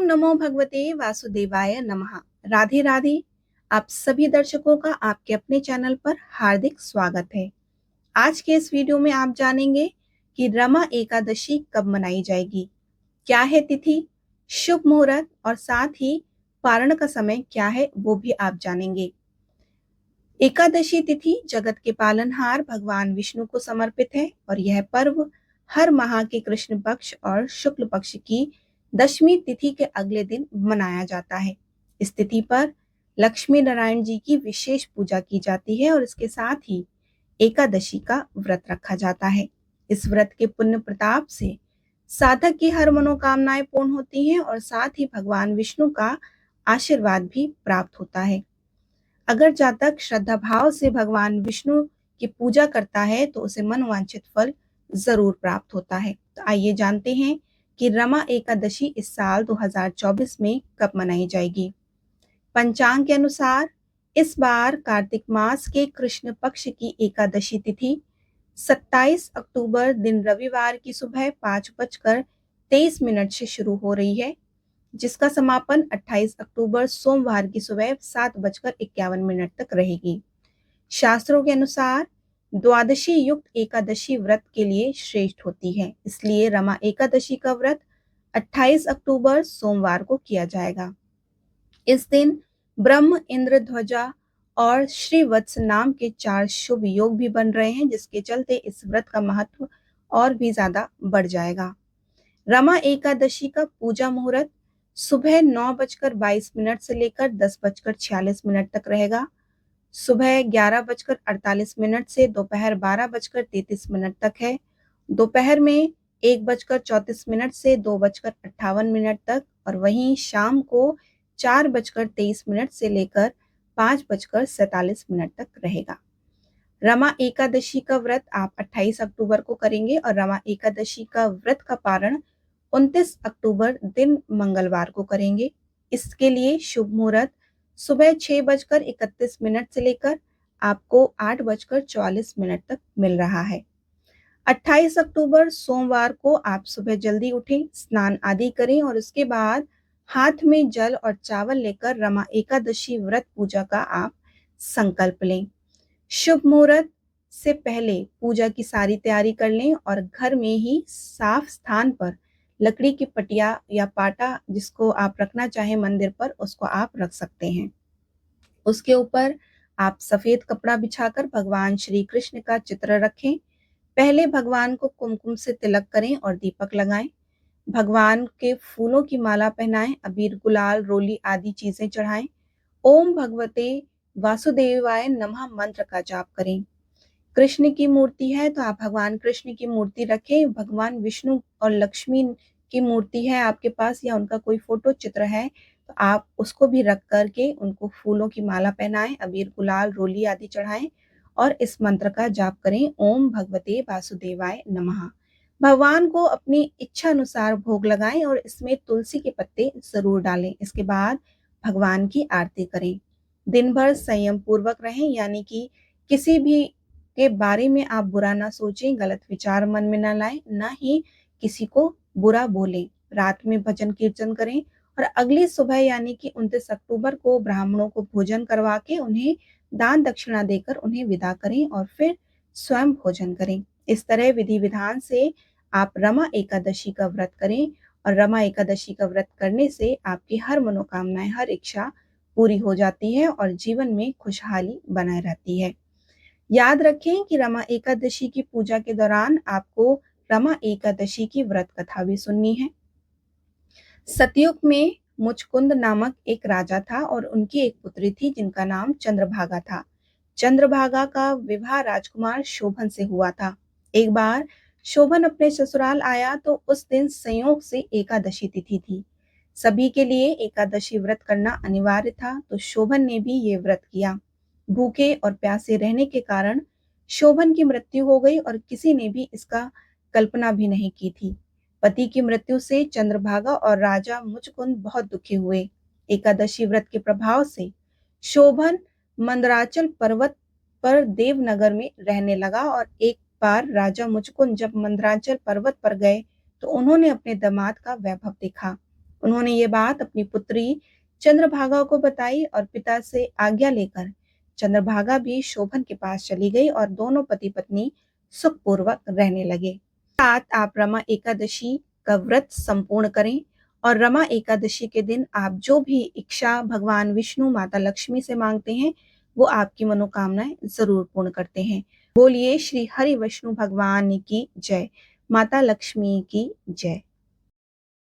नमो भगवते वासुदेवाय नमः। राधे राधे। आप सभी दर्शकों का आपके अपने चैनल पर हार्दिक स्वागत है। आज के इस वीडियो में आप जानेंगे कि रमा एकादशी कब मनाई जाएगी, क्या है तिथि, शुभ मुहूर्त और साथ ही पारण का समय क्या है वो भी आप जानेंगे। एकादशी तिथि जगत के पालनहार भगवान विष्णु को समर्पित है और यह पर्व हर माह के कृष्ण पक्ष और शुक्ल पक्ष की दशमी तिथि के अगले दिन मनाया जाता है। इस तिथि पर लक्ष्मी नारायण जी की विशेष पूजा की जाती है और इसके साथ ही एकादशी का व्रत रखा जाता है। इस व्रत के पुण्य प्रताप से साधक की हर मनोकामनाएं पूर्ण होती हैं और साथ ही भगवान विष्णु का आशीर्वाद भी प्राप्त होता है। अगर जातक श्रद्धा भाव से भगवान विष्णु की पूजा करता है तो उसे मनवांछित फल जरूर प्राप्त होता है। तो आइए जानते हैं कि रमा एकादशी इस साल 2024 में कब मनाई जाएगी। पंचांग के अनुसार इस बार कार्तिक मास के कृष्ण पक्ष की एकादशी तिथि 27 अक्टूबर दिन रविवार की सुबह 5:23 से शुरू हो रही है, जिसका समापन 28 अक्टूबर सोमवार की सुबह 7:51 तक रहेगी। शास्त्रों के अनुसार द्वादशी युक्त एकादशी व्रत के लिए श्रेष्ठ होती है, इसलिए रमा एकादशी का व्रत 28 अक्टूबर सोमवार को किया जाएगा। इस दिन ब्रह्म, इंद्र, ध्वजा और श्रीवत्स नाम के 4 शुभ योग भी बन रहे हैं, जिसके चलते इस व्रत का महत्व और भी ज्यादा बढ़ जाएगा। रमा एकादशी का पूजा मुहूर्त सुबह 9:22 से लेकर 10:46 तक रहेगा। सुबह 11:48 से दोपहर 12:33 तक है। दोपहर में 1:34 से 2:58 तक और वहीं शाम को 4:23 से लेकर 5:47 तक रहेगा। रमा एकादशी का व्रत आप 28 अक्टूबर को करेंगे और रमा एकादशी का व्रत का पारण 29 अक्टूबर दिन मंगलवार को करेंगे। इसके लिए शुभ मुहूर्त सुबह 6:31 से लेकर आपको 8:44 तक मिल रहा है। 28 अक्टूबर सोमवार को आप सुबह जल्दी उठें, स्नान आदि करें और उसके बाद हाथ में जल और चावल लेकर रमा एकादशी व्रत पूजा का आप संकल्प लें। शुभ मुहूर्त से पहले पूजा की सारी तैयारी कर लें और घर में ही साफ स्थान पर लकड़ी की पटिया या पाटा जिसको आप रखना चाहें मंदिर पर, उसको आप रख सकते हैं। उसके ऊपर आप सफेद कपड़ा बिछाकर भगवान श्री कृष्ण का चित्र रखें। पहले भगवान को कुमकुम से तिलक करें और दीपक लगाएं। भगवान के फूलों की माला पहनाएं, अबीर, गुलाल, रोली आदि चीजें चढ़ाएं। ओम भगवते वासुदेवाय नमः मंत्र का जाप करें। कृष्ण की मूर्ति है तो आप भगवान कृष्ण की मूर्ति रखें। भगवान विष्णु और लक्ष्मी की मूर्ति है आपके पास या उनका कोई फोटो चित्र है तो आप उसको भी रख करके उनको फूलों की माला पहनाएं, अबीर, गुलाल, रोली आदि चढ़ाएं और इस मंत्र का जाप करें, ओम भगवते वासुदेवाय नमः। भगवान को अपनी इच्छा अनुसार भोग लगाएं और इसमें तुलसी के पत्ते जरूर डालें। इसके बाद भगवान की आरती करें। दिन भर संयम पूर्वक रहें, यानी कि किसी भी के बारे में आप बुरा ना सोचें, गलत विचार मन में ना लाएं, ना ही किसी को बुरा बोलें। रात में भजन कीर्तन करें और अगली सुबह यानी कि 29 अक्टूबर को ब्राह्मणों को भोजन करवा के उन्हें दान दक्षिणा देकर उन्हें विदा करें और फिर स्वयं भोजन करें। इस तरह विधि विधान से आप रमा एकादशी का व्रत करें और रमा एकादशी का व्रत करने से आपकी हर मनोकामनाएं, हर इच्छा पूरी हो जाती है और जीवन में खुशहाली बनाए रहती है। याद रखें कि रमा एकादशी की पूजा के दौरान आपको रमा एकादशी की व्रत कथा भी सुननी है। सतयुग में मुचकुंद नामक एक राजा था और उनकी एक पुत्री थी जिनका नाम चंद्रभागा था। चंद्रभागा का विवाह राजकुमार शोभन से हुआ था। एक बार शोभन अपने ससुराल आया तो उस दिन संयोग से एकादशी तिथि थी। सभी के लिए एकादशी व्रत करना अनिवार्य था, तो शोभन ने भी ये व्रत किया। भूखे और प्यासे रहने के कारण शोभन की मृत्यु हो गई और किसी ने भी इसका कल्पना भी नहीं की थी। पति की मृत्यु से चंद्रभागा और राजा मुचकुंद बहुत दुखी हुए। एकादशी व्रत के प्रभाव से शोभन मंदराचल पर्वत पर देवनगर में रहने लगा और एक बार राजा मुचकुंद जब मंदराचल पर्वत पर गए तो उन्होंने अपने दामाद का वैभव देखा। उन्होंने ये बात अपनी पुत्री चंद्रभागा को बताई और पिता से आज्ञा लेकर चंद्रभागा भी शोभन के पास चली गई और दोनों पति पत्नी सुखपूर्वक रहने लगे। साथ आप रमा एकादशी का व्रत संपूर्ण करें और रमा एकादशी के दिन आप जो भी इच्छा भगवान विष्णु माता लक्ष्मी से मांगते हैं वो आपकी मनोकामनाएं जरूर पूर्ण करते हैं। बोलिए श्री हरि विष्णु भगवान की जय, माता लक्ष्मी की जय।